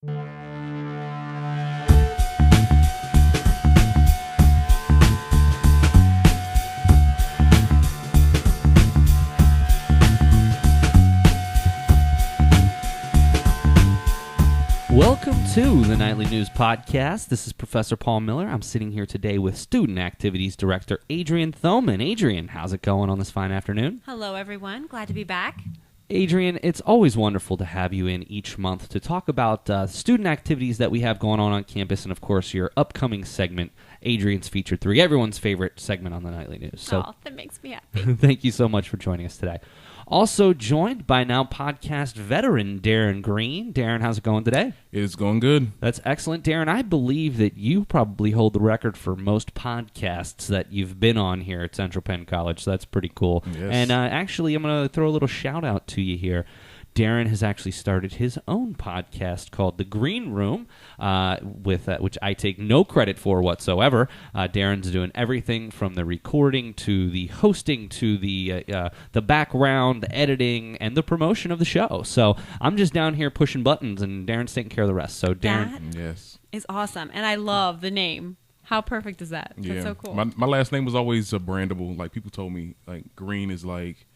Welcome to the Nightly News Podcast. This is Professor Paul Miller. I'm sitting here today with Student Activities Director Adrienne Thoman. Adrienne, how's it going on this fine afternoon? Hello, everyone. Glad to be back. Adrienne, it's always wonderful to have you in each month to talk about student activities that we have going on campus and, of course, your upcoming segment, Adrienne's Featured 3, everyone's favorite segment on the Nightly News. So, that makes me happy. Thank you so much for joining us today. Also joined by now podcast veteran Darren Green. Darren, how's it going today? It's going good. That's excellent. Darren, I believe that you probably hold the record for most podcasts that you've been on here at Central Penn College, so that's pretty cool. Yes. And actually, I'm going to throw a little shout-out to you here. Darren has actually started his own podcast called The Green Room, which I take no credit for whatsoever. Darren's doing everything from the recording to the hosting to the background, the editing, and the promotion of the show. So I'm just down here pushing buttons, and Darren's taking care of the rest. So Darren, Yes, is awesome, and I love the name. How perfect is that? yeah. That's so cool. My last name was always brandable. Like people told me, like Green is like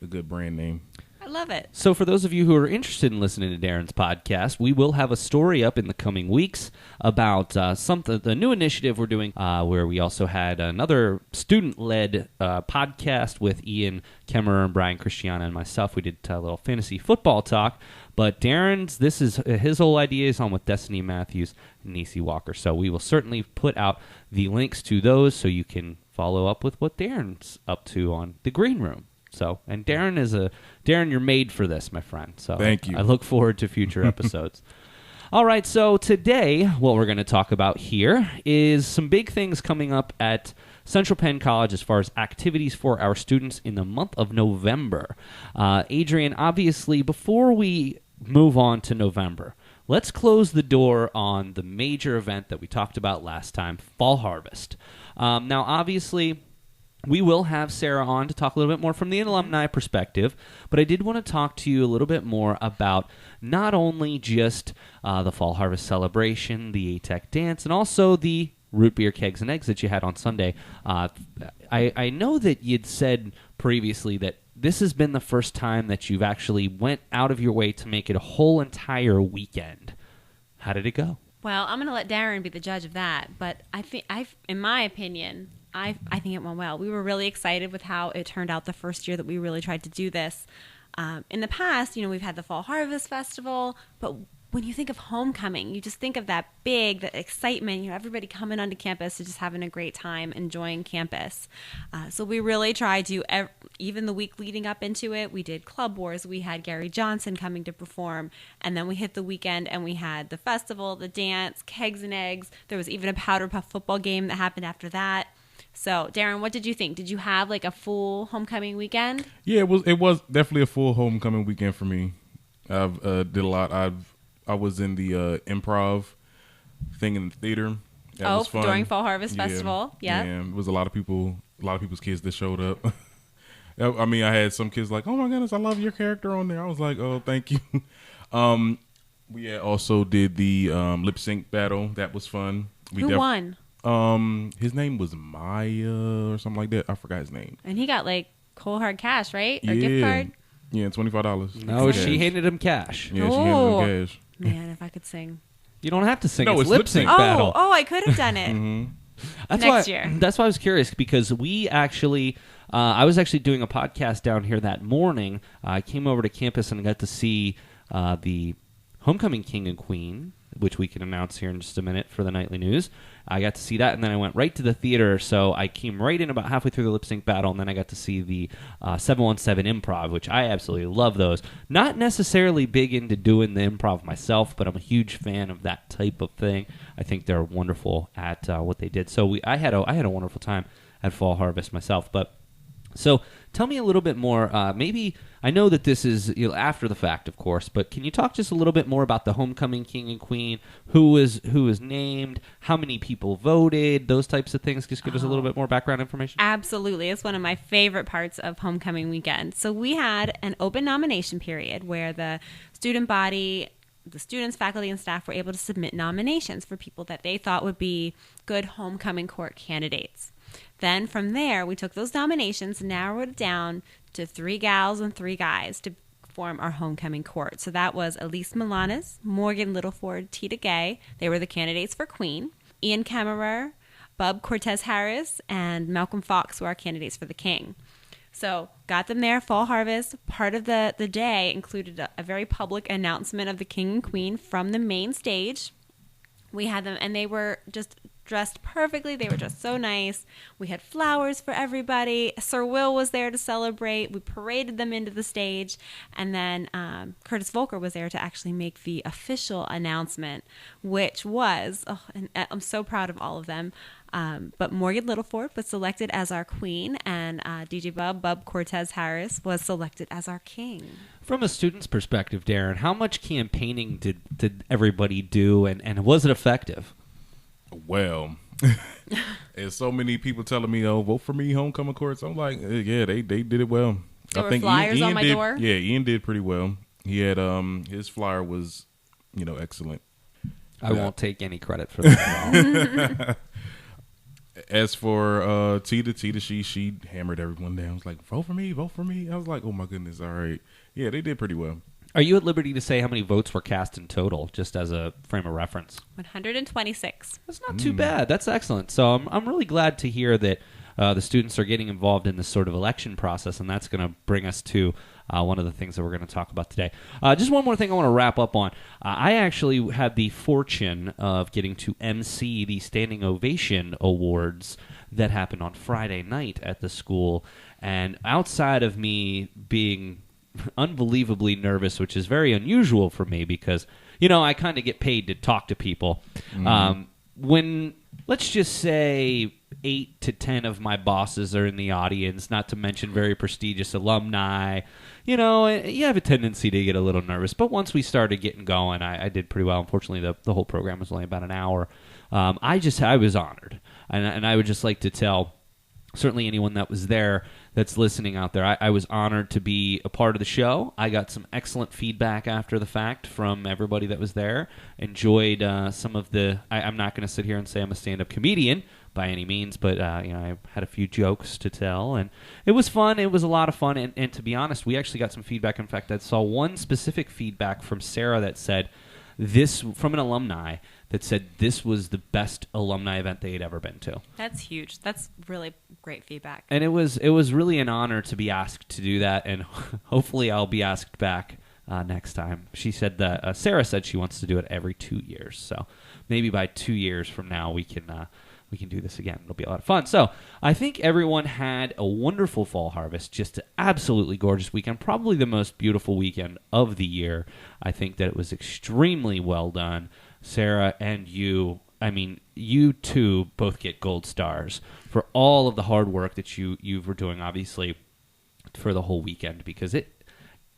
a good brand name. I love it. So for those of you who are interested in listening to Darren's podcast, we will have a story up in the coming weeks about the new initiative we're doing, where we also had another student-led podcast with Ian Kemmerer and Brian Christiana and myself. We did a little fantasy football talk, but Darren's, his whole idea is on with Destiny Matthews and Niecy Walker. So we will certainly put out the links to those so you can follow up with what Darren's up to on The Green Room. So, and Darren, you're made for this, my friend. So Thank you. I look forward to future episodes. All right, so today what we're going to talk about here is some big things coming up at Central Penn College as far as activities for our students in the month of November. Adrienne, obviously, before we move on to November, let's close the door on the major event that we talked about last time, Fall Harvest. Now, obviously, we will have Sarah on to talk a little bit more from the alumni perspective, but I did want to talk to you a little bit more about not only just the Fall Harvest celebration, the ATEC dance, and also the root beer kegs and eggs that you had on Sunday. I know that you'd said previously that this has been the first time that you've actually went out of your way to make it a whole entire weekend. How did it go? Well, I'm going to let Darren be the judge of that, but I think, in my opinion, I think it went well. We were really excited with how it turned out the first year that we really tried to do this. In the past, we've had the Fall Harvest Festival, but when you think of homecoming, you just think of that excitement, everybody coming onto campus to just having a great time, enjoying campus. So we really tried to, even the week leading up into it, we did Club Wars. We had Gary Johnson coming to perform, and then we hit the weekend and we had the festival, the dance, kegs and eggs. There was even a Powder Puff football game that happened after that. So, Darren, what did you think? Did you have like a full homecoming weekend? Yeah, it was definitely a full homecoming weekend for me. I've did a lot. I was in the improv thing in the theater. That was fun. During Fall Harvest Festival. Yeah. Yeah, it was a lot of people's kids that showed up. I mean, I had some kids like, "Oh my goodness, I love your character on there." I was like, "Oh, thank you." We also did the lip sync battle. That was fun. Who won? His name was Maya or something like that. I forgot his name. And he got like cold hard cash, right? Or gift card? Yeah, $25. No, she handed him cash. Yeah, she handed him cash. Man, if I could sing. You don't have to sing. No, it's lip sync battle. Oh, I could have done it. Mm-hmm. Next year. That's why I was curious, because we actually, I was actually doing a podcast down here that morning. I came over to campus and I got to see the Homecoming King and Queen, which we can announce here in just a minute for the Nightly News. I got to see that, and then I went right to the theater, so I came right in about halfway through the lip sync battle, and then I got to see the 717 improv, which I absolutely love those. Not necessarily big into doing the improv myself, but I'm a huge fan of that type of thing. I think they're wonderful at what they did. So I had a wonderful time at Fall Harvest myself, but so tell me a little bit more. Maybe I know that this is after the fact, of course, but can you talk just a little bit more about the Homecoming King and Queen? Who was named? How many people voted? Those types of things. Just give us a little bit more background information. Absolutely, it's one of my favorite parts of Homecoming Weekend. So we had an open nomination period where the student body the students, faculty, and staff were able to submit nominations for people that they thought would be good homecoming court candidates. Then from there, we took those nominations, narrowed it down to 3 gals and 3 guys to form our homecoming court. So that was Elise Milanes, Morgan Littleford, Tita Gay. They were the candidates for Queen. Ian Kemmerer, Bub Cortez Harris, and Malcolm Fox were our candidates for the King. So got them there, fall harvest. Part of the day included a very public announcement of the King and Queen from the main stage. We had them, and they were just dressed perfectly. They were just so nice. We had flowers for everybody. Sir Will was there to celebrate. We paraded them into the stage. And then Curtis Volker was there to actually make the official announcement, which was, and I'm so proud of all of them, but Morgan Littleford was selected as our queen, and DJ Bub Cortez Harris was selected as our king. From a student's perspective, Darren, how much campaigning did everybody do, and was it effective? Well, there's so many people telling me, "Oh, vote for me, homecoming courts." I'm like, yeah, they did it well. There were flyers Ian on my door. Yeah, Ian did pretty well. He had his flyer was, excellent. I won't take any credit for that at all. As for Tita, she hammered everyone down. I was like, vote for me. I was like, oh my goodness, all right. Yeah, they did pretty well. Are you at liberty to say how many votes were cast in total, just as a frame of reference? 126. That's not too bad. That's excellent. So I'm really glad to hear that the students are getting involved in this sort of election process, and that's going to bring us to one of the things that we're going to talk about today. Just one more thing I want to wrap up on. I actually had the fortune of getting to MC the Standing Ovation Awards that happened on Friday night at the school, and outside of me being unbelievably nervous, which is very unusual for me because, I kind of get paid to talk to people. When, let's just say, 8 to 10 of my bosses are in the audience, not to mention very prestigious alumni, you have a tendency to get a little nervous. But once we started getting going, I did pretty well. Unfortunately, the whole program was only about an hour. I was honored. And I would just like to tell certainly anyone that was there that's listening out there, I was honored to be a part of the show. I got some excellent feedback after the fact from everybody that was there. Enjoyed some of the... I'm not going to sit here and say I'm a stand-up comedian by any means, but I had a few jokes to tell, and it was fun. It was a lot of fun, and to be honest, we actually got some feedback. In fact, I saw one specific feedback from Sarah that said this, from an alumni, that said this was the best alumni event they had ever been to. That's huge. That's really great feedback. And it was really an honor to be asked to do that, and hopefully I'll be asked back next time. She said that Sarah said she wants to do it every 2 years, so maybe by 2 years from now we can do this again. It'll be a lot of fun. So I think everyone had a wonderful fall harvest, just an absolutely gorgeous weekend, probably the most beautiful weekend of the year. I think that it was extremely well done. Sarah and you, you two both get gold stars for all of the hard work that you were doing, obviously, for the whole weekend, because it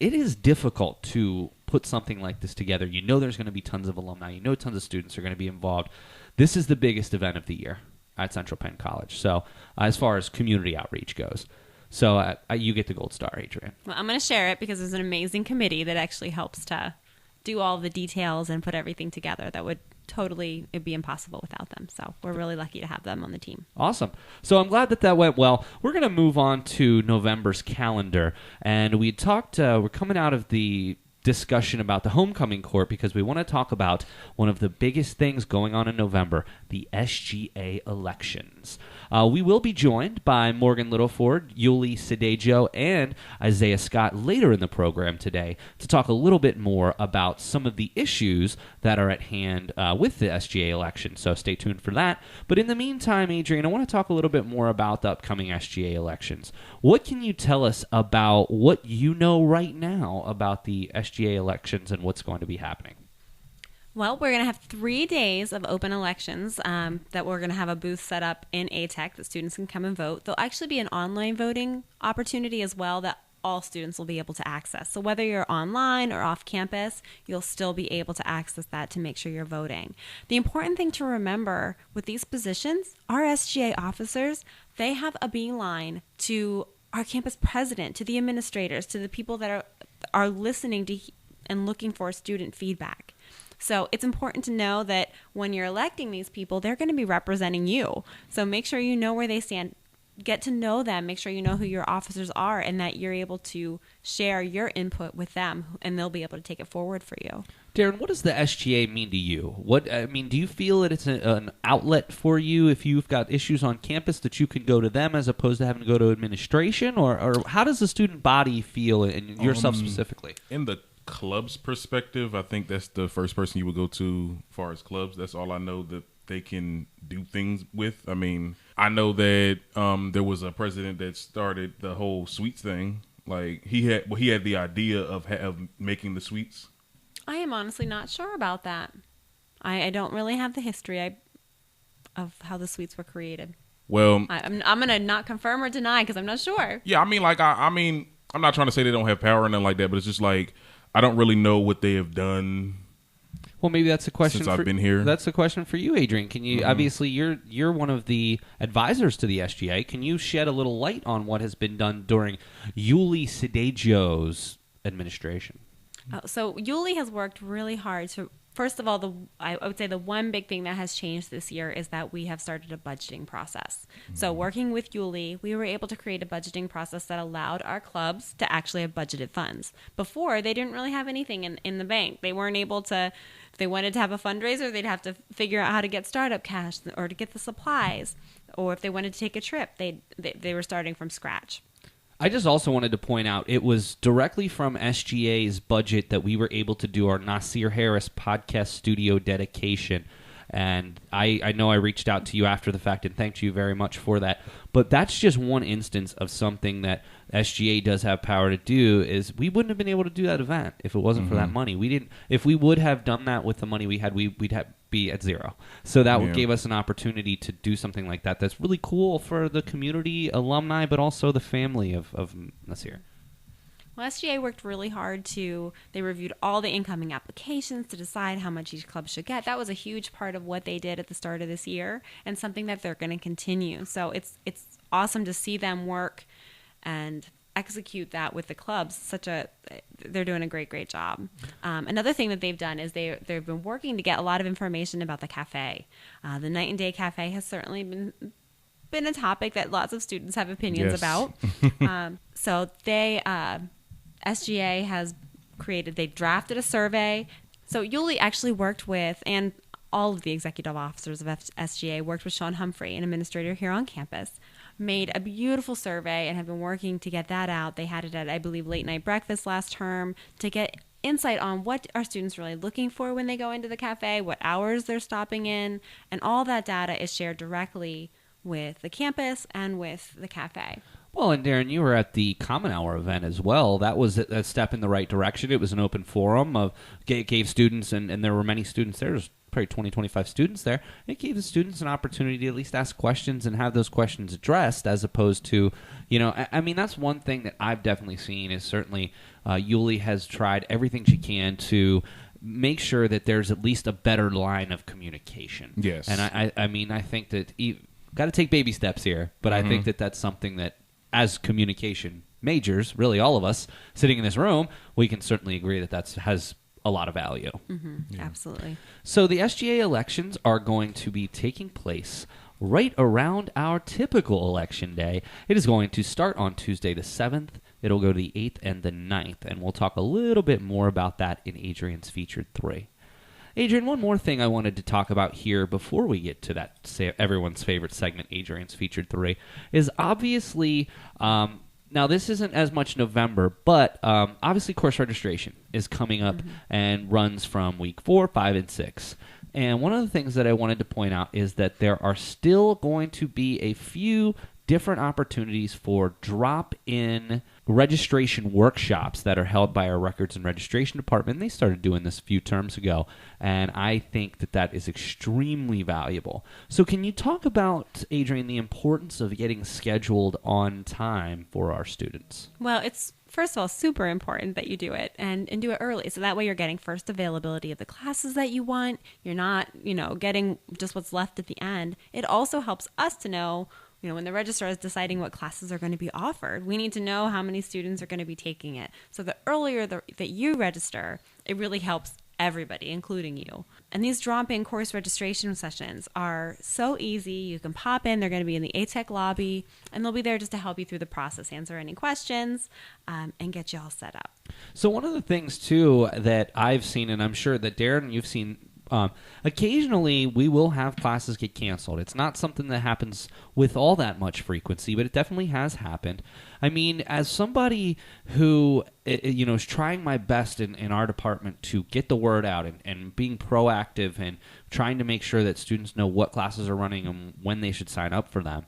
is difficult to put something like this together. There's going to be tons of alumni. Tons of students are going to be involved. This is the biggest event of the year at Central Penn College, so as far as community outreach goes. So you get the gold star, Adrienne. Well, I'm going to share it because there's an amazing committee that actually helps to do all the details and put everything together. That would it'd be impossible without them. So we're really lucky to have them on the team. Awesome. So I'm glad that went well. We're going to move on to November's calendar. And we talked, we're coming out of the discussion about the homecoming court because we want to talk about one of the biggest things going on in November, the SGA elections. We will be joined by Morgan Littleford, Yuli Cedejo, and Isaiah Scott later in the program today to talk a little bit more about some of the issues that are at hand with the SGA election. So stay tuned for that. But in the meantime, Adrienne, I want to talk a little bit more about the upcoming SGA elections. What can you tell us about what you know right now about the SGA elections and what's going to be happening? Well, we're going to have 3 days of open elections that we're going to have a booth set up in ATEC that students can come and vote. There'll actually be an online voting opportunity as well that all students will be able to access. So whether you're online or off campus, you'll still be able to access that to make sure you're voting. The important thing to remember with these positions, our SGA officers, they have a beeline to our campus president, to the administrators, to the people that are listening to and looking for student feedback. So it's important to know that when you're electing these people, they're going to be representing you. So make sure you know where they stand. Get to know them, make sure you know who your officers are, and that you're able to share your input with them, and they'll be able to take it forward for you. Darren, what does the SGA mean to you? Do you feel that it's an outlet for you if you've got issues on campus that you can go to them as opposed to having to go to administration? Or how does the student body feel, and yourself specifically? In the club's perspective, I think that's the first person you would go to as far as clubs. That's all I know that they can do things with. I mean, I know that there was a president that started the whole suites thing. Like he had the idea of making the suites. I am honestly not sure about that. I don't really have the history of how the suites were created. Well, I'm gonna not confirm or deny because I'm not sure. Yeah, I mean, I'm not trying to say they don't have power or nothing like that, but it's just like I don't really know what they have done. Well, maybe that's a question. Since I've been here, that's a question for you, Adrienne. Can you obviously you're one of the advisors to the SGA. Can you shed a little light on what has been done during Yuli Sedagio's administration? So Yuli has worked really hard to. First of all, I would say the one big thing that has changed this year is that we have started a budgeting process. Mm-hmm. So working with Yuli, we were able to create a budgeting process that allowed our clubs to actually have budgeted funds. Before, they didn't really have anything in the bank. They weren't able to, if they wanted to have a fundraiser, they'd have to figure out how to get startup cash or to get the supplies. Or if they wanted to take a trip, they were starting from scratch. I just also wanted to point out it was directly from SGA's budget that we were able to do our Nasir Harris podcast studio dedication. And I know I reached out to you after the fact and thanked you very much for that. But that's just one instance of something that SGA does have power to do. Is we wouldn't have been able to do that event if it wasn't for that money. We didn't. If we would have done that with the money we had, we'd be at zero. So that gave us an opportunity to do something like that. That's really cool for the community, alumni, but also the family of Nasir. Well, SGA worked really hard they reviewed all the incoming applications to decide how much each club should get. That was a huge part of what they did at the start of this year and something that they're going to continue. So it's awesome to see them work and execute that with the clubs. They're doing a great job. Another thing that they've done is they've been working to get a lot of information about the cafe. The Night and Day Cafe has certainly been a topic that lots of students have opinions about. So SGA has they drafted a survey. So Yuli actually worked with, and all of the executive officers of SGA worked with Sean Humphrey, an administrator here on campus, made a beautiful survey and have been working to get that out. They had it at, I believe, late night breakfast last term to get insight on what are students really looking for when they go into the cafe, what hours they're stopping in, and all that data is shared directly with the campus and with the cafe. Well, and Darren, you were at the Common Hour event as well. That was a step in the right direction. It was an open forum. Gave students, and there were many students there. There's probably 20, 25 students there. It gave the students an opportunity to at least ask questions and have those questions addressed as opposed to, I mean, that's one thing that I've definitely seen is certainly Yuli has tried everything she can to make sure that there's at least a better line of communication. Yes. And I think that got to take baby steps here, but I think that that's something that as communication majors, really all of us sitting in this room, we can certainly agree that has a lot of value. Mm-hmm. Yeah. Absolutely. So the SGA elections are going to be taking place right around our typical election day. It is going to start on Tuesday the 7th. It'll go to the 8th and the 9th, and we'll talk a little bit more about that in Adrienne's Featured 3. Adrienne, one more thing I wanted to talk about here before we get to that everyone's favorite segment, Adrienne's Featured 3, is obviously, now this isn't as much November, but obviously course registration is coming up and runs from week 4, 5, and 6. And one of the things that I wanted to point out is that there are still going to be a few different opportunities for drop-in registration workshops that are held by our Records and Registration Department. They started doing this a few terms ago, and I think that is extremely valuable. So can you talk about, Adrienne, the importance of getting scheduled on time for our students? Well, it's, first of all, super important that you do it and do it early. So that way you're getting first availability of the classes that you want. You're not, getting just what's left at the end. It also helps us to know, when the registrar is deciding what classes are going to be offered, we need to know how many students are going to be taking it. So the earlier that you register, it really helps everybody, including you. And these drop-in course registration sessions are so easy. You can pop in. They're going to be in the ATEC lobby, and they'll be there just to help you through the process, answer any questions, and get you all set up. So one of the things, too, that I've seen, and I'm sure that Darren, you've seen, occasionally we will have classes get canceled. It's not something that happens with all that much frequency, but it definitely has happened. I mean, as somebody who is trying my best in our department to get the word out and being proactive and trying to make sure that students know what classes are running and when they should sign up for them,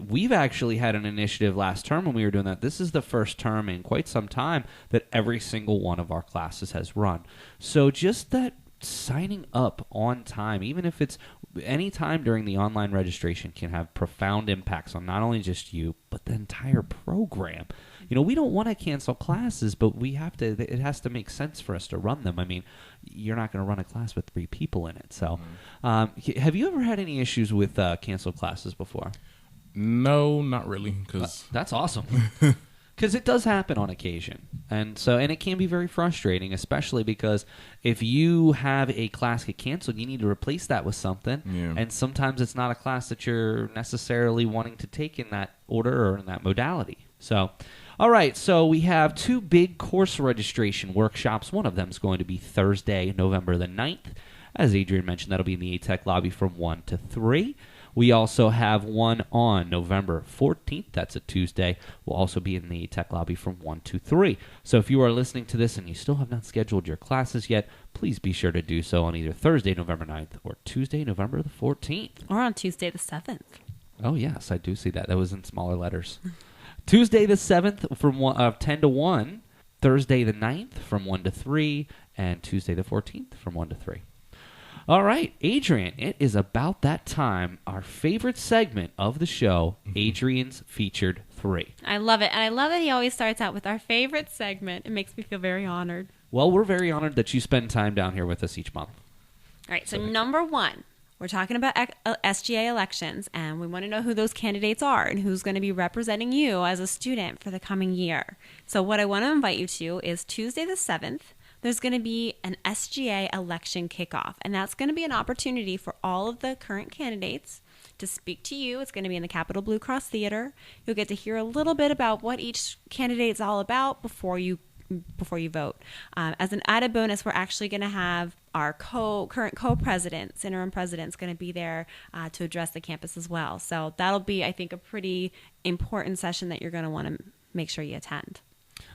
we've actually had an initiative last term when we were doing that. This is the first term in quite some time that every single one of our classes has run. So just that signing up on time, even if it's any time during the online registration, can have profound impacts on not only just you, but the entire program. We don't want to cancel classes, but it has to make sense for us to run them. I mean, you're not going to run a class with 3 people in it. So have you ever had any issues with canceled classes before? No, not really. That's awesome. Because it does happen on occasion. And it can be very frustrating, especially because if you have a class get canceled, you need to replace that with something. Yeah. And sometimes it's not a class that you're necessarily wanting to take in that order or in that modality. So, all right, so we have 2 big course registration workshops. One of them is going to be Thursday, November the 9th. As Adrienne mentioned, that'll be in the ATEC lobby from 1 to 3. We also have one on November 14th. That's a Tuesday. We'll also be in the tech lobby from 1 to 3. So if you are listening to this and you still have not scheduled your classes yet, please be sure to do so on either Thursday, November 9th, or Tuesday, November the 14th. Or on Tuesday the 7th. Oh, yes, I do see that. That was in smaller letters. Tuesday the 7th from 10 to 1, Thursday the 9th from 1 to 3, and Tuesday the 14th from 1 to 3. All right, Adrienne, it is about that time. Our favorite segment of the show, Adrienne's Featured 3. I love it. And I love that he always starts out with our favorite segment. It makes me feel very honored. Well, we're very honored that you spend time down here with us each month. All right, so number 1, we're talking about SGA elections, and we want to know who those candidates are and who's going to be representing you as a student for the coming year. So what I want to invite you to is Tuesday the 7th. There's going to be an SGA election kickoff, and that's going to be an opportunity for all of the current candidates to speak to you. It's going to be in the Capitol Blue Cross Theater. You'll get to hear a little bit about what each candidate is all about before you vote. As an added bonus, we're actually going to have our current co-presidents, interim presidents, going to be there to address the campus as well. So that'll be, I think, a pretty important session that you're going to want to make sure you attend.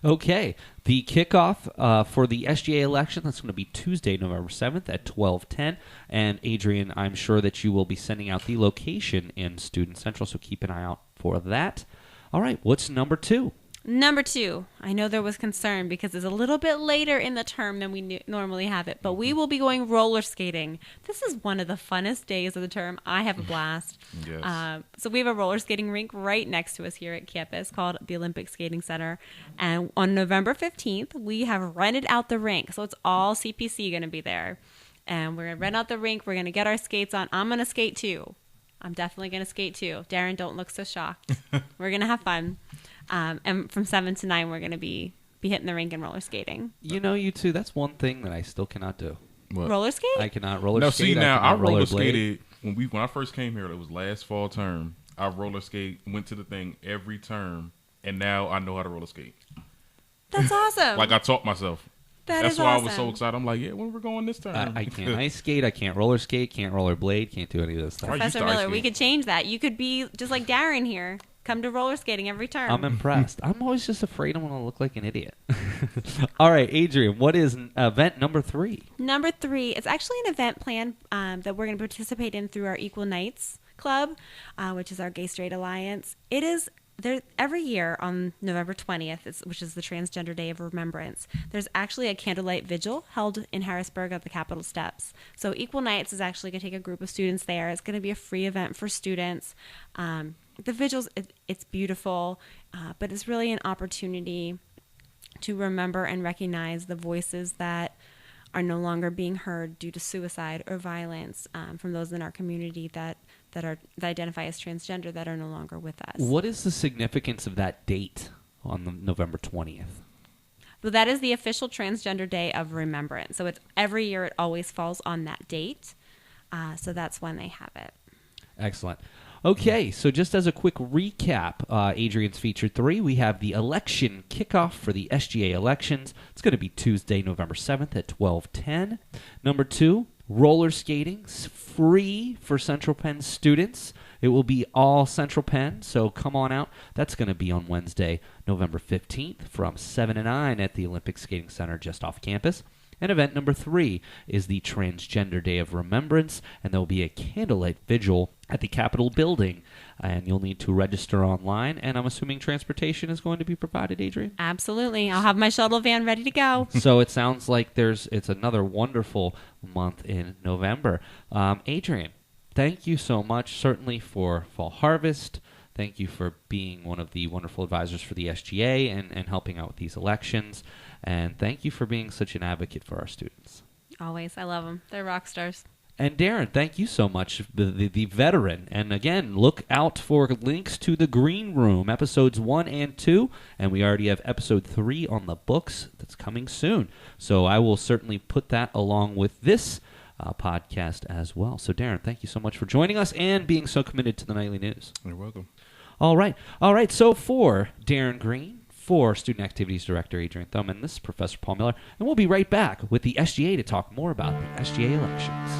Okay, the kickoff for the SGA election, that's going to be Tuesday, November 7th at 12:10. And Adrienne, I'm sure that you will be sending out the location in Student Central, so keep an eye out for that. All right, what's number 2? Number 2, I know there was concern because it's a little bit later in the term than we normally have it, but we will be going roller skating. This is one of the funnest days of the term. I have a blast. Yes. So we have a roller skating rink right next to us here at campus called the Olympic Skating Center. And on November 15th, we have rented out the rink. So it's all CPC going to be there. And we're going to rent out the rink. We're going to get our skates on. I'm going to skate too. I'm definitely going to skate too. Darren, don't look so shocked. We're going to have fun. And from 7 to 9, we're going to be hitting the rink and roller skating. You two, that's one thing that I still cannot do. What? Roller skate? I cannot roller skate. See, now I roller skated when I first came here. It was last fall term. I roller skate, went to the thing every term, and now I know how to roller skate. That's awesome. Like I taught myself. That's why awesome. I was so excited. I'm like, yeah, when we're going this term. I can't ice skate. I can't roller skate. Can't rollerblade. Can't do any of those stuff. Professor Miller, we could change that. You could be just like Darren here. Come to roller skating every term. I'm impressed. I'm always just afraid I'm going to look like an idiot. All right, Adrienne, what is event number 3? Number 3, it's actually an event plan that we're going to participate in through our Equal Nights Club, which is our Gay Straight Alliance. It is there every year on November 20th, which is the Transgender Day of Remembrance. There's actually a candlelight vigil held in Harrisburg at the Capitol steps. So Equal Nights is actually going to take a group of students there. It's going to be a free event for students. The vigils, it's beautiful, but it's really an opportunity to remember and recognize the voices that are no longer being heard due to suicide or violence from those in our community that identify as transgender that are no longer with us. What is the significance of that date on the November 20th? But that is the official Transgender Day of Remembrance. So it's every year, it always falls on that date. So that's when they have it. Excellent. Okay, so just as a quick recap, Adrienne's Feature 3, we have the election kickoff for the SGA elections. It's going to be Tuesday, November 7th at 12:10. Number 2, roller skating, free for Central Penn students. It will be all Central Penn, so come on out. That's going to be on Wednesday, November 15th from 7 to 9 at the Olympic Skating Center just off campus. And event number 3 is the Transgender Day of Remembrance, and there will be a candlelight vigil at the Capitol building. And you'll need to register online, and I'm assuming transportation is going to be provided, Adrienne? Absolutely. I'll have my shuttle van ready to go. So it sounds like it's another wonderful month in November. Adrienne, thank you so much, certainly for Fall Harvest. Thank you for being one of the wonderful advisors for the SGA and helping out with these elections. And thank you for being such an advocate for our students. Always. I love them. They're rock stars. And Darren, thank you so much, the veteran. And again, look out for links to the Green Room, episodes 1 and 2. And we already have episode 3 on the books that's coming soon. So I will certainly put that along with this podcast as well. So Darren, thank you so much for joining us and being so committed to the Nightly News. You're welcome. All right. So for Darren Green, for Student Activities Director Adrienne Thoman, this is Professor Paul Miller, and we'll be right back with the SGA to talk more about the SGA elections.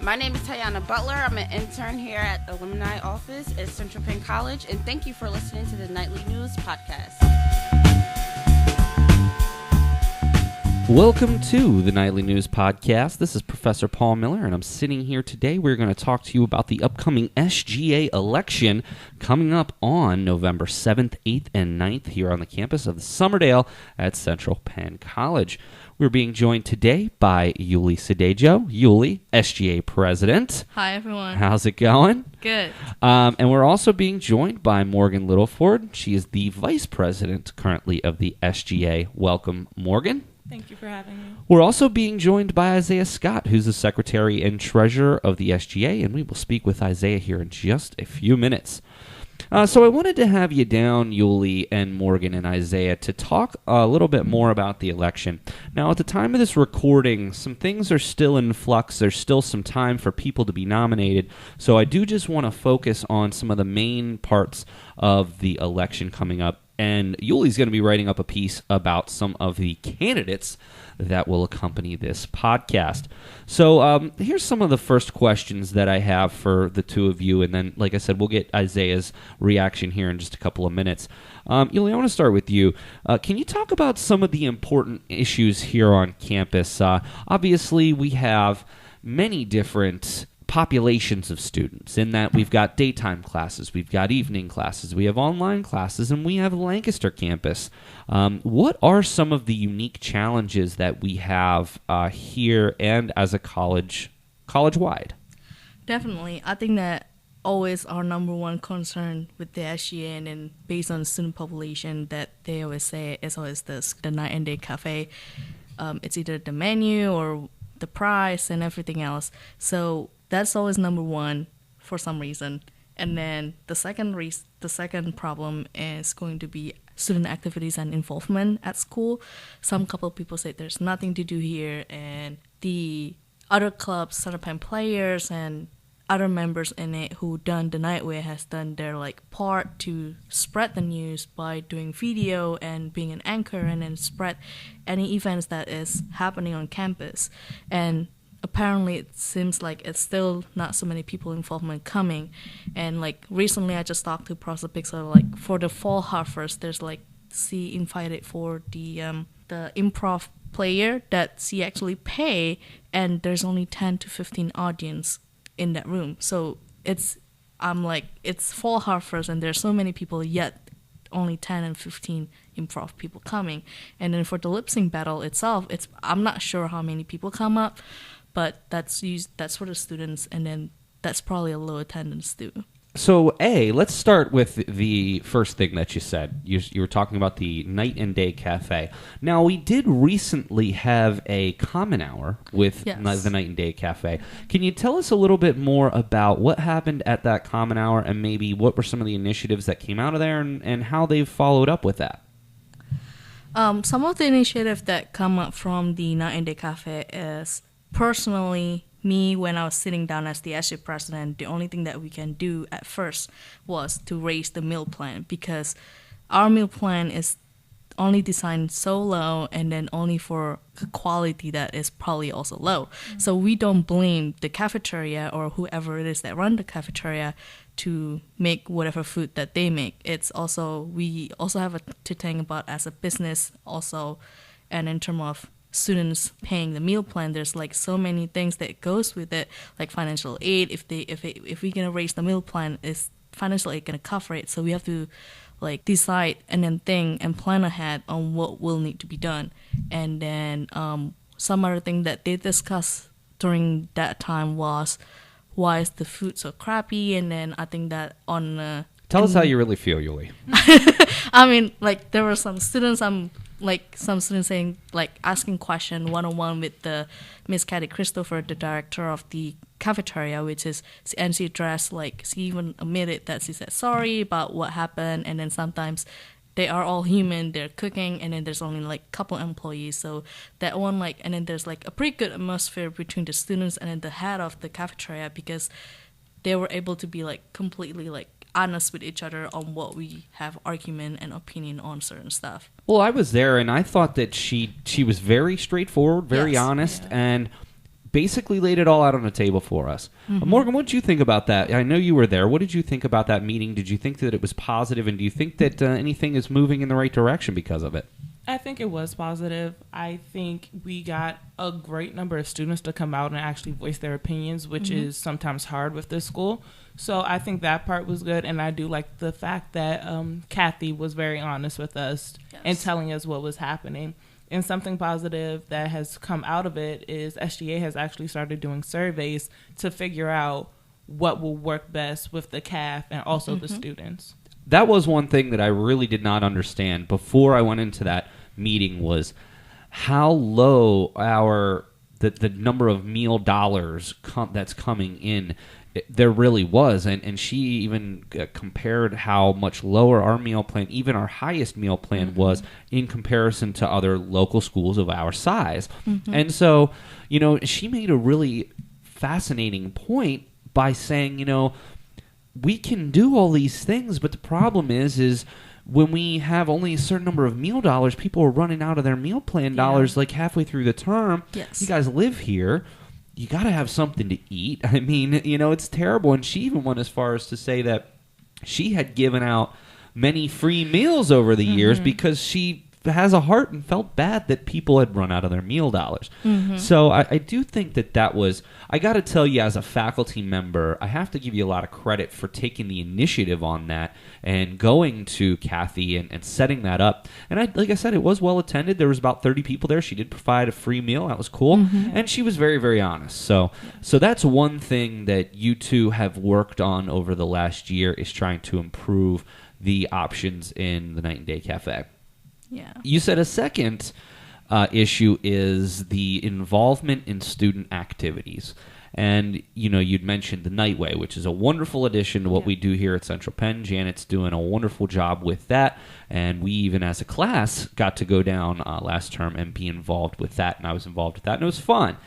My name is Tayana Butler. I'm an intern here at the Alumni Office at Central Penn College, and thank you for listening to the Nightly News podcast. Welcome to the Nightly News Podcast. This is Professor Paul Miller, and I'm sitting here today. We're going to talk to you about the upcoming SGA election coming up on November 7th, 8th, and 9th here on the campus of Summerdale at Central Penn College. We're being joined today by Yuli Sadejo. Yuli, SGA President. Hi, everyone. How's it going? Good. And we're also being joined by Morgan Littleford. She is the Vice President currently of the SGA. Welcome, Morgan. Thank you for having me. We're also being joined by Isaiah Scott, who's the Secretary and Treasurer of the SGA, and we will speak with Isaiah here in just a few minutes. So I wanted to have you down, Yuli and Morgan and Isaiah, to talk a little bit more about the election. Now, at the time of this recording, some things are still in flux. There's still some time for people to be nominated. So I do just want to focus on some of the main parts of the election coming up. And Yuli's going to be writing up a piece about some of the candidates that will accompany this podcast. So here's some of the first questions that I have for the two of you. And then, like I said, we'll get Isaiah's reaction here in just a couple of minutes. Yuli, I want to start with you. Can you talk about some of the important issues here on campus? Obviously, we have many different populations of students in that we've got daytime classes, we've got evening classes, we have online classes, and we have Lancaster campus. What are some of the unique challenges that we have here and as a college-wide? Definitely. I think that always our number one concern with the SGA and then based on student population that they always say is always the night and day cafe. It's either the menu or the price and everything else. So that's always number one for some reason. And then the second problem is going to be student activities and involvement at school. Some couple of people say there's nothing to do here, and the other clubs, Central Penn players and other members in it who done the Nightwear has done their part to spread the news by doing video and being an anchor and then spread any events that is happening on campus. And apparently it seems like it's still not so many people involvement coming. And recently I just talked to Professor Pixel, for the Fall Harvest, there's she invited for the improv player that she actually pay, and there's only 10 to 15 audience in that room. So it's Fall Harvest and there's so many people, yet only 10 and 15 improv people coming. And then for the lip sync battle itself, I'm not sure how many people come up, but that's for the students, and then that's probably a low attendance too. So, let's start with the first thing that you said. You were talking about the Night and Day Cafe. Now, we did recently have a common hour with the Night and Day Cafe. Can you tell us a little bit more about what happened at that common hour and maybe what were some of the initiatives that came out of there and how they've followed up with that? Some of the initiatives that come up from the Night and Day Cafe is personally me, when I was sitting down as the SGA president, the only thing that we can do at first was to raise the meal plan, because our meal plan is only designed so low and then only for the quality that is probably also low. Mm-hmm. So we don't blame the cafeteria or whoever it is that run the cafeteria to make whatever food that they make. It's also, we also have to think about as a business also, and in terms of students paying the meal plan, there's like so many things that goes with it, like financial aid. If we're gonna raise the meal plan, is financial aid gonna cover it? So we have to like decide and then think and plan ahead on what will need to be done. And then some other thing that they discussed during that time was, why is the food so crappy? And then I think that on tell us how you really feel, Yuli. I mean, like there were some students saying, like asking question one-on-one with the Miss Kathy Christopher, the director of the cafeteria, and she addressed, like, she even admitted that she said sorry about what happened, and then sometimes they are all human, they're cooking, and then there's only like a couple employees, so that one, like, and then there's like a pretty good atmosphere between the students and then the head of the cafeteria, because they were able to be like completely like honest with each other on what we have argument and opinion on certain stuff. Well, I was there, and I thought that she was very straightforward, very honest, and basically laid it all out on the table for us. Mm-hmm. Morgan, what did you think about that? I know you were there. What did you think about that meeting? Did you think that it was positive, and do you think that anything is moving in the right direction because of it? I think it was positive. I think we got a great number of students to come out and actually voice their opinions, which is sometimes hard with this school. So I think that part was good, and I do like the fact that Kathy was very honest with us and telling us what was happening. And something positive that has come out of it is SGA has actually started doing surveys to figure out what will work best with the CAF and also the students. That was one thing that I really did not understand before I went into that meeting, was how low the number of meal dollars that's coming in. There really was, and she even compared how much lower our meal plan, even our highest meal plan, was in comparison to other local schools of our size. And so, she made a really fascinating point by saying, we can do all these things, but the problem is when we have only a certain number of meal dollars, people are running out of their meal plan dollars like halfway through the term. Yes. You guys live here. You got to have something to eat. I mean, it's terrible. And she even went as far as to say that she had given out many free meals over the years because she has a heart and felt bad that people had run out of their meal dollars. So I do think that was, I got to tell you, as a faculty member, I have to give you a lot of credit for taking the initiative on that and going to Kathy and setting that up. And like I said, it was well attended. There was about 30 people there. She did provide a free meal. That was cool. And she was very, very honest. So that's one thing that you two have worked on over the last year, is trying to improve the options in the Night and Day Cafe. Yeah. You said a second issue is the involvement in student activities. And, you'd mentioned the Nightway, which is a wonderful addition to what we do here at Central Penn. Janet's doing a wonderful job with that. And we, even as a class, got to go down last term and be involved with that. And I was involved with that, and it was fun.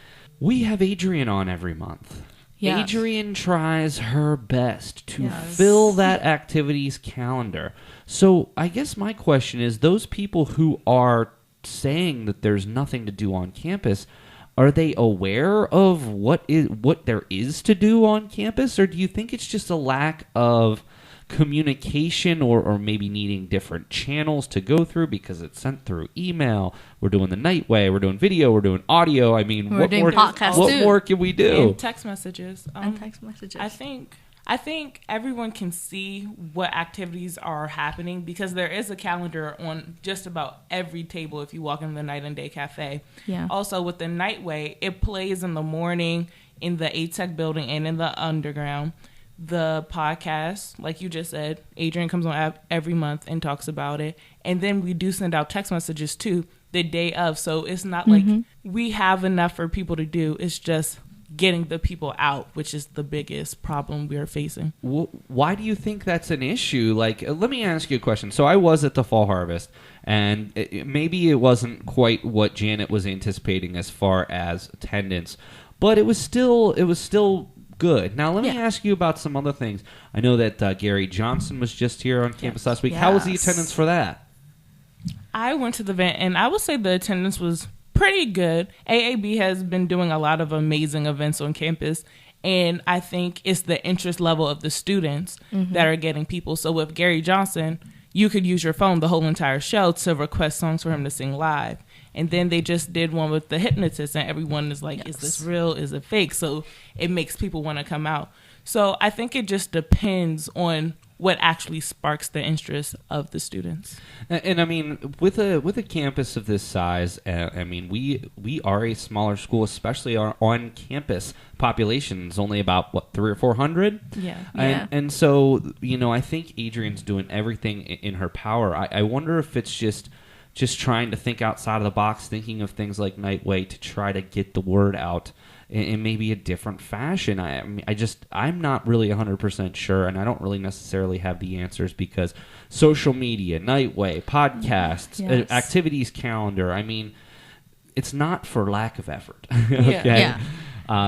We have Adrienne on every month. Yes. Adrienne tries her best to fill that activities calendar. So I guess my question is, those people who are saying that there's nothing to do on campus, are they aware of what there is to do on campus? Or do you think it's just a lack of communication, or maybe needing different channels to go through because it's sent through email? We're doing the Nightway, we're doing video, we're doing audio. I mean, what more can we do? And text messages. I think everyone can see what activities are happening, because there is a calendar on just about every table if you walk in the Night and Day Cafe. Yeah. Also, with the Nightway, it plays in the morning in the ATEC building and in the underground. the podcast, like you just said, Adrienne comes on every month and talks about it. And then we do send out text messages too the day of. So it's not like we have enough for people to do. It's just getting the people out, which is the biggest problem we are facing. Why do you think that's an issue? Like, let me ask you a question. So I was at the Fall Harvest, and maybe it wasn't quite what Janet was anticipating as far as attendance, but it was still good. Now, let me ask you about some other things. I know that Gary Johnson was just here on campus last week. How was the attendance for that? I went to the event, and I would say the attendance was pretty good. AAB has been doing a lot of amazing events on campus, and I think it's the interest level of the students that are getting people. So with Gary Johnson, you could use your phone the whole entire show to request songs for him to sing live. And then they just did one with the hypnotist, and everyone is like, is this real? Is it fake? So it makes people want to come out. So I think it just depends on what actually sparks the interest of the students. And I mean, with a campus of this size, I mean, we are a smaller school, especially our on-campus population is only about, 300 or 400? Yeah. And so, I think Adrienne's doing everything in her power. I wonder if it's just trying to think outside of the box, thinking of things like Nightway to try to get the word out in maybe a different fashion. I'm not really 100% sure, and I don't really necessarily have the answers because social media, Nightway, podcasts, activities calendar, I mean, it's not for lack of effort. Okay?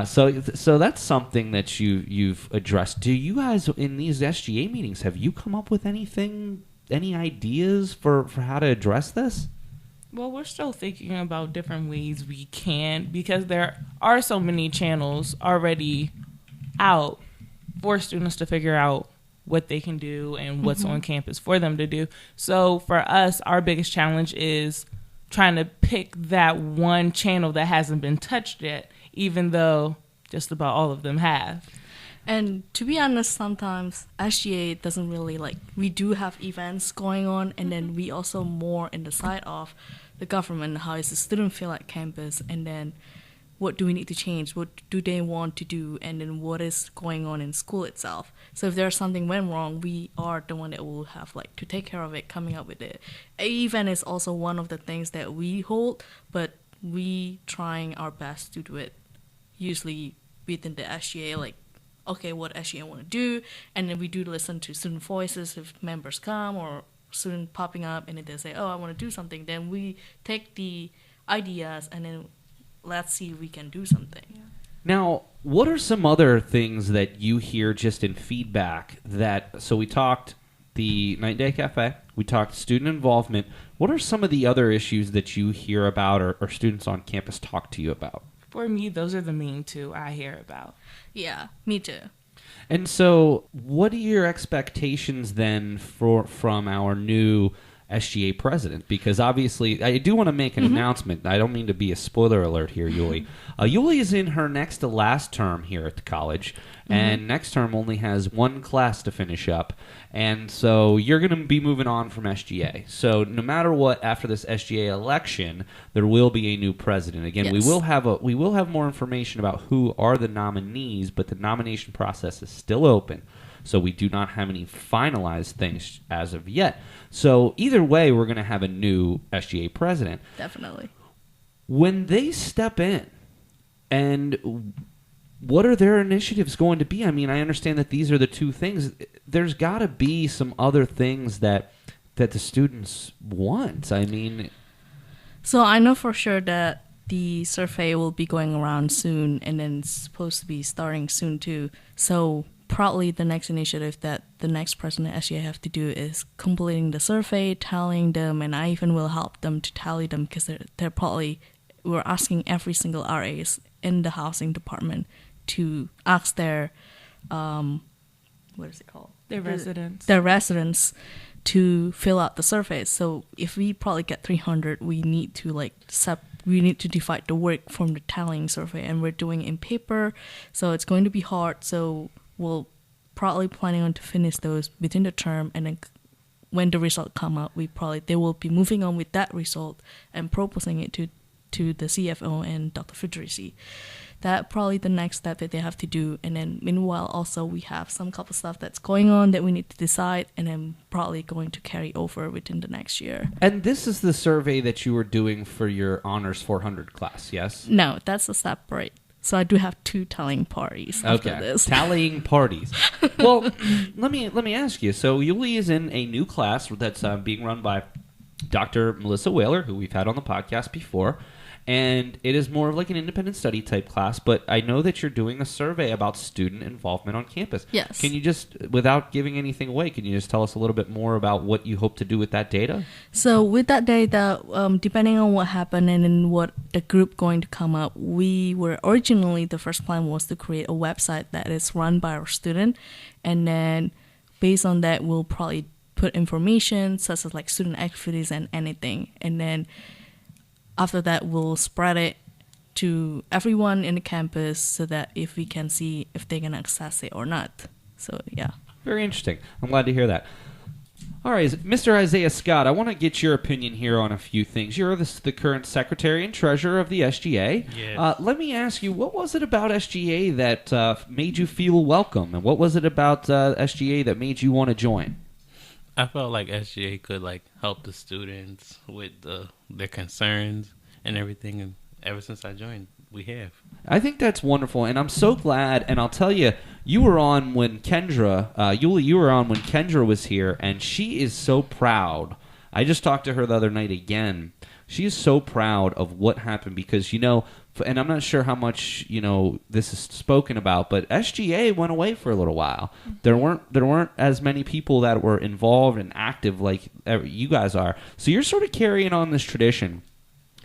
So that's something that you've addressed. Do you guys, in these SGA meetings, have you come up with any ideas for how to address this? Well, we're still thinking about different ways we can, because there are so many channels already out for students to figure out what they can do and what's on campus for them to do. So for us, our biggest challenge is trying to pick that one channel that hasn't been touched yet, even though just about all of them have. And to be honest, sometimes SGA doesn't really we do have events going on, and then we also more in the side of the government, how is the student feel at campus, and then what do we need to change, what do they want to do, and then what is going on in school itself. So if there's something went wrong, we are the one that will have to take care of it, coming up with it. An event is also one of the things that we hold, but we trying our best to do it usually within the SGA, okay, what SGA want to do, and then we do listen to student voices if members come or student popping up, and then they say, oh, I want to do something. Then we take the ideas and then let's see if we can do something. Yeah. Now, what are some other things that you hear just in feedback so we talked the Night Day Cafe, we talked student involvement. What are some of the other issues that you hear about or students on campus talk to you about? For me, those are the main two I hear about. Yeah, me too. And so, what are your expectations then from our new SGA president? Because obviously, I do want to make an announcement. I don't mean to be a spoiler alert here, Yuli. Yuli is in her next to last term here at the college, and next term only has one class to finish up. And so you're going to be moving on from SGA. So no matter what, after this SGA election, there will be a new president. Again, we will have more information about who are the nominees, but the nomination process is still open. So we do not have any finalized things as of yet. So either way, we're going to have a new SGA president. Definitely. When they step in, and what are their initiatives going to be? I mean, I understand that these are the two things. There's got to be some other things that the students want. I mean... So I know for sure that the survey will be going around soon, and then it's supposed to be starting soon too. So probably the next initiative that the next president SGA have to do is completing the survey, tallying them, and I even will help them to tally them, because they're probably... We're asking every single RAs in the housing department to ask their, what is it called? Their residents. Their residents to fill out the surveys. So if we probably get 300, we need to we need to divide the work from the tallying survey, and we're doing it in paper, so it's going to be hard. So we'll probably planning on to finish those within the term, and then when the result come out, they will be moving on with that result and proposing it to to the CFO and Dr. Federici. That probably the next step that they have to do. And then meanwhile, also we have some couple stuff that's going on that we need to decide, and then probably going to carry over within the next year. And this is the survey that you were doing for your Honors 400 class, yes? No, that's a separate. So I do have 2 tallying parties after this. Tallying parties. Well, let me ask you. So Yuli is in a new class that's being run by Dr. Melissa Whaler, who we've had on the podcast before. And it is more of like an independent study type class, but I know that you're doing a survey about student involvement on campus. Yes. Can you just, without giving anything away, can you just tell us a little bit more about what you hope to do with that data? So with that data, depending on what happened and then what the group going to come up, we were originally, the first plan was to create a website that is run by our student. And then based on that, we'll probably put information such as like student activities and anything. And then after that, we'll spread it to everyone in the campus so that if we can see if they can access it or not. So, yeah. Very interesting. I'm glad to hear that. All right, Mr. Isaiah Scott, I want to get your opinion here on a few things. You're the current secretary and treasurer of the SGA. Yes. Let me ask you, what was it about SGA that made you feel welcome? And what was it about SGA that made you want to join? I felt like SGA could help the students with their concerns and everything, and ever since I joined, we have. I think that's wonderful, and I'm so glad. And I'll tell you, you were on when Kendra, Yuli, you were on when Kendra was here, and she is so proud. I just talked to her the other night again. She is so proud of what happened because, and I'm not sure how much, this is spoken about, but SGA went away for a little while. There weren't as many people that were involved and active like you guys are. So you're sort of carrying on this tradition.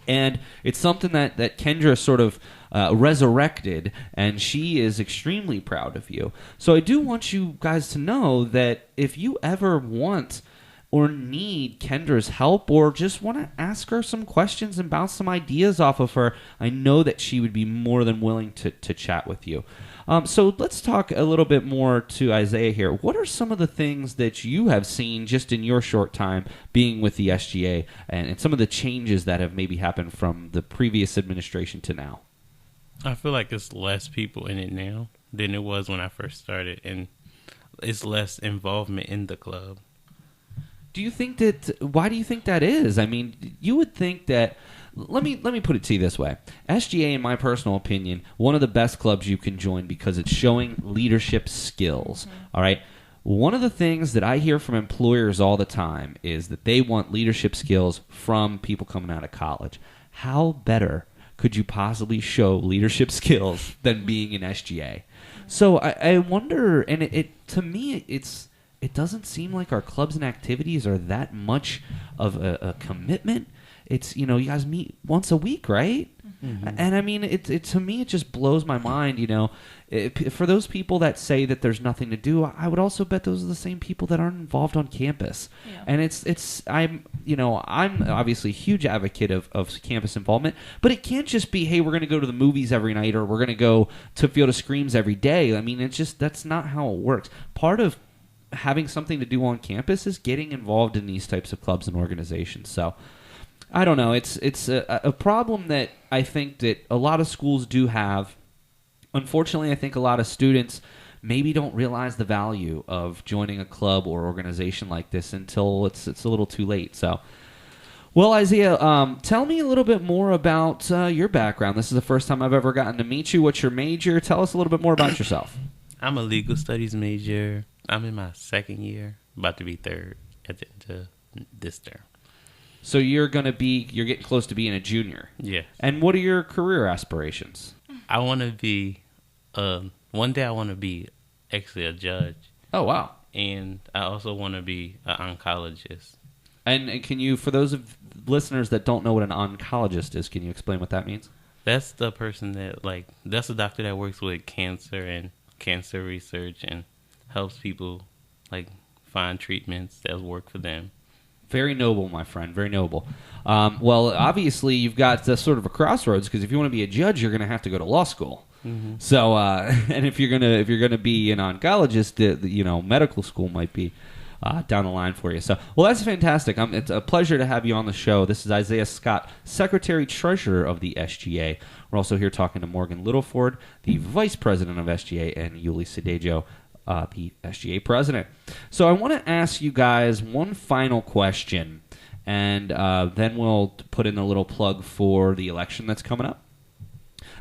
And it's something that Kendra sort of resurrected, and she is extremely proud of you. So I do want you guys to know that if you ever want or need Kendra's help or just want to ask her some questions and bounce some ideas off of her, I know that she would be more than willing to chat with you. So let's talk a little bit more to Isaiah here. What are some of the things that you have seen just in your short time being with the SGA and some of the changes that have maybe happened from the previous administration to now? I feel like it's less people in it now than it was when I first started, and it's less involvement in the club. Do you think why do you think that is? I mean, you would think that, let me put it to you this way. SGA, in my personal opinion, one of the best clubs you can join because it's showing leadership skills. All right? One of the things that I hear from employers all the time is that they want leadership skills from people coming out of college. How better could you possibly show leadership skills than being an SGA? So I wonder, and to me, it doesn't seem like our clubs and activities are that much of a commitment. It's, you guys meet once a week, right? Mm-hmm. And I mean, it to me, it just blows my mind, for those people that say that there's nothing to do, I would also bet those are the same people that aren't involved on campus. Yeah. And I'm obviously a huge advocate of campus involvement, but it can't just be, hey, we're going to go to the movies every night or we're going to go to Field of Screams every day. I mean, that's not how it works. Part of having something to do on campus is getting involved in these types of clubs and organizations. So I don't know. It's a problem that I think that a lot of schools do have. Unfortunately, I think a lot of students maybe don't realize the value of joining a club or organization like this until it's a little too late. So, well, Isaiah, tell me a little bit more about your background. This is the first time I've ever gotten to meet you. What's your major? Tell us a little bit more about yourself. I'm a legal studies major. I'm in my second year, about to be third at the end of this term. So you're getting close to being a junior. Yeah. And what are your career aspirations? I want to be, one day I want to be actually a judge. Oh, wow. And I also want to be an oncologist. And can you, for those of listeners that don't know what an oncologist is, can you explain what that means? That's the person that, that's the doctor that works with cancer and cancer research and helps people, find treatments that work for them. Very noble, my friend. Very noble. Well, obviously, you've got sort of a crossroads because if you want to be a judge, you're going to have to go to law school. Mm-hmm. So, and if you're gonna be an oncologist, medical school might be down the line for you. So, well, that's fantastic. It's a pleasure to have you on the show. This is Isaiah Scott, Secretary Treasurer of the SGA. We're also here talking to Morgan Littleford, the Vice President of SGA, and Yuli Sadejo, the SGA President. So I want to ask you guys one final question, and then we'll put in a little plug for the election that's coming up.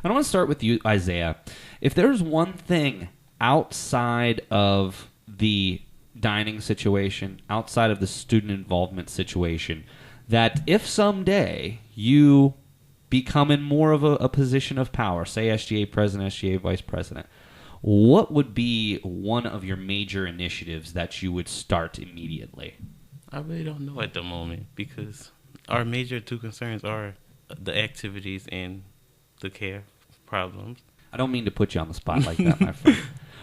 I want to start with you, Isaiah. If there's one thing outside of the dining situation, outside of the student involvement situation, that if someday you become in more of a position of power, say SGA President, SGA Vice President, what would be one of your major initiatives that you would start immediately? I really don't know at the moment because our major two concerns are the activities and the care problems. I don't mean to put you on the spot like that, my friend.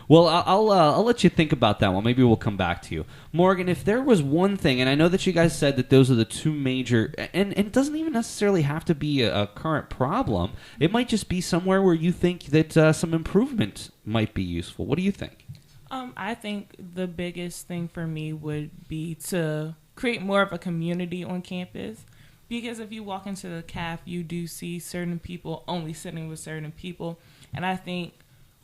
Well, I'll let you think about that one. Maybe we'll come back to you. Morgan, if there was one thing, and I know that you guys said that those are the two major, and it doesn't even necessarily have to be a current problem. It might just be somewhere where you think that some improvement might be useful. What do you think? I think the biggest thing for me would be to create more of a community on campus. Because if you walk into the CAF, you do see certain people only sitting with certain people. And I think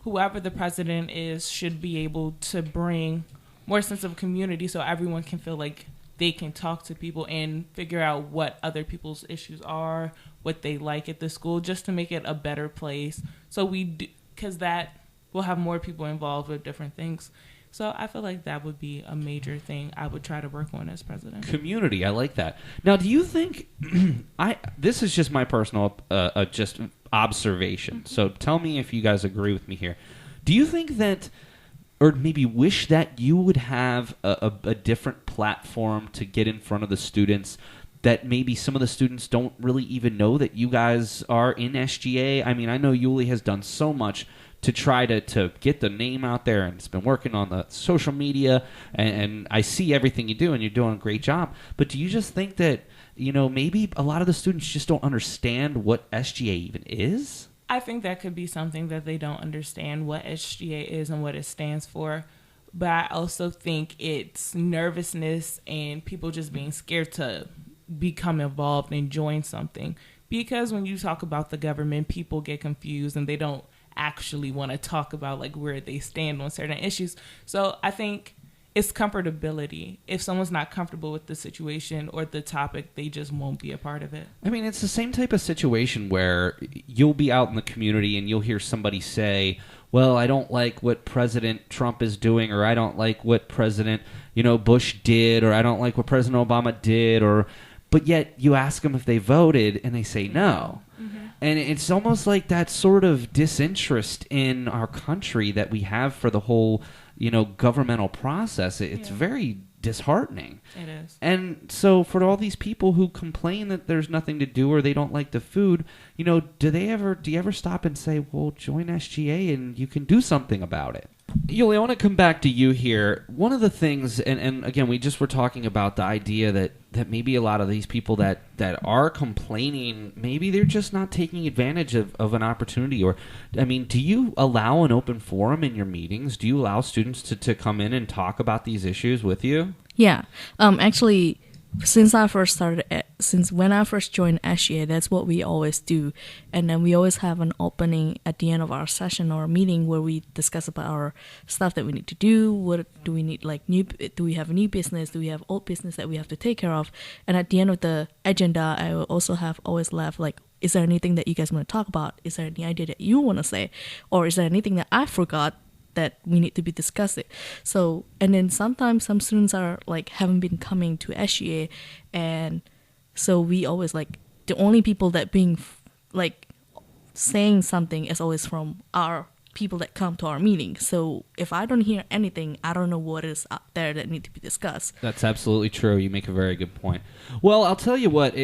whoever the president is should be able to bring more sense of community so everyone can feel like they can talk to people and figure out what other people's issues are, what they like at the school, just to make it a better place. So we do, because that will have more people involved with different things. So I feel like that would be a major thing I would try to work on as president. Community, I like that. Now, do you think this is just my personal just observation. So tell me if you guys agree with me here. Do you think that, or maybe wish that you would have a different platform to get in front of the students, that maybe some of the students don't really even know that you guys are in SGA? I mean, I know Yuli has done so much to try to get the name out there, and it's been working on the social media, and I see everything you do, and you're doing a great job. But do you just think that, maybe a lot of the students just don't understand what SGA even is? I think that could be something that they don't understand what SGA is and what it stands for. But I also think it's nervousness and people just being scared to become involved and join something. Because when you talk about the government, people get confused and they don't actually want to talk about like where they stand on certain issues. So I think it's comfortability. If someone's not comfortable with the situation or the topic, they just won't be a part of it. I mean, it's the same type of situation where you'll be out in the community and you'll hear somebody say, well, I don't like what President Trump is doing, or I don't like what President, Bush did, or I don't like what President Obama did, but yet you ask them if they voted and they say no. Mm-hmm. And it's almost like that sort of disinterest in our country that we have for the whole, governmental process. It's very disheartening. It is. And so for all these people who complain that there's nothing to do or they don't like the food, do you ever stop and say, well, join SGA and you can do something about it? Yuli, I want to come back to you here. One of the things, and again, we just were talking about the idea that maybe a lot of these people that are complaining, maybe they're just not taking advantage of an opportunity. Or, I mean, do you allow an open forum in your meetings? Do you allow students to come in and talk about these issues with you? Yeah. Actually, since when I first joined SGA, that's what we always do. And then we always have an opening at the end of our session or meeting where we discuss about our stuff that we need to do. What do we need, do we have a new business? Do we have old business that we have to take care of? And at the end of the agenda, I will also have always left, is there anything that you guys want to talk about? Is there any idea that you want to say? Or is there anything that I forgot that we need to be discussing? So, and then sometimes some students are haven't been coming to SGA, and so we always the only people that being saying something is always from our people that come to our meeting. So if I don't hear anything, I don't know what is out there that need to be discussed. That's absolutely true. You make a very good point. Well, I'll tell you what,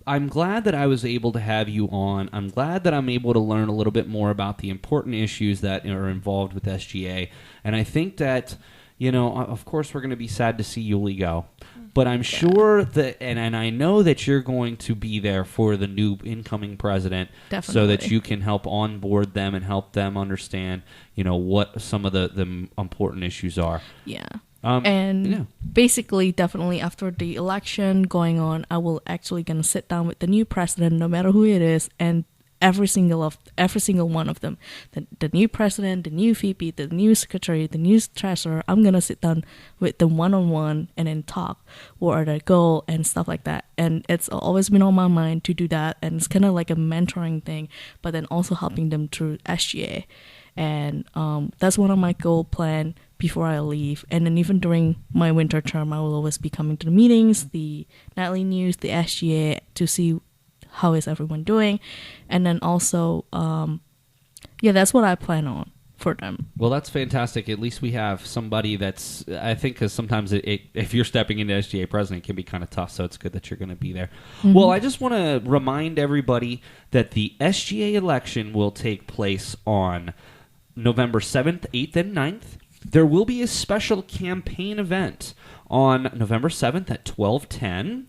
I'm glad that I was able to have you on. I'm glad that I'm able to learn a little bit more about the important issues that are involved with SGA. And I think that, of course, we're going to be sad to see Yuli go. But I'm sure that, and I know that you're going to be there for the new incoming president. Definitely. So that you can help onboard them and help them understand, what some of the important issues are. Yeah. And basically, definitely after the election going on, I will actually gonna sit down with the new president, no matter who it is, and every single one of them, the new president, the new VP, the new secretary, the new treasurer. I'm gonna sit down with them one-on-one and then talk what are their goal and stuff like that. And it's always been on my mind to do that, and it's kind of like a mentoring thing, but then also helping them through SGA. And that's one of my goal plan before I leave. And then even during my winter term, I will always be coming to the meetings, the nightly news, the SGA, to see how is everyone doing. And then also, that's what I plan on for them. Well, that's fantastic. At least we have somebody that's, I think, because sometimes if you're stepping into SGA president, it can be kind of tough, so it's good that you're going to be there. Mm-hmm. Well, I just want to remind everybody that the SGA election will take place on November 7th, 8th, and 9th. There will be a special campaign event on November 7th at 12:10.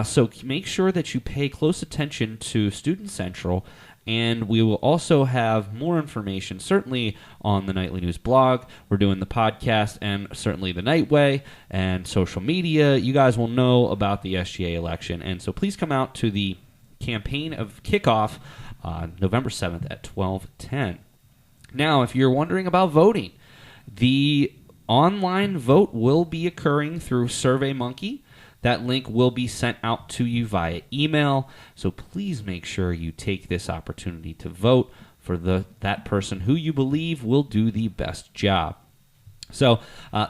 So make sure that you pay close attention to Student Central, and we will also have more information, certainly on the Nightly News blog. We're doing the podcast and certainly the Nightway and social media. You guys will know about the SGA election, and so please come out to the campaign of kickoff November 7th at 12:10. Now, if you're wondering about voting, the online vote will be occurring through SurveyMonkey. That link will be sent out to you via email, so please make sure you take this opportunity to vote for that person who you believe will do the best job. So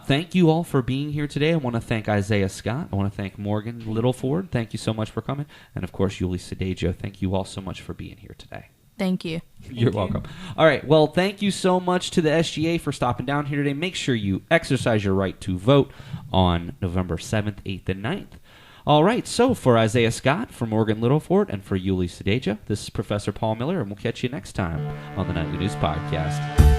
thank you all for being here today. I want to thank Isaiah Scott. I want to thank Morgan Littleford. Thank you so much for coming. And, of course, Yuli Sadejo. Thank you all so much for being here today. Thank you. You're welcome. All right. Well, thank you so much to the SGA for stopping down here today. Make sure you exercise your right to vote on November 7th, 8th, and 9th. All right. So for Isaiah Scott, for Morgan Littleford, and for Yuli Sadeja, this is Professor Paul Miller, and we'll catch you next time on the Nightly News Podcast.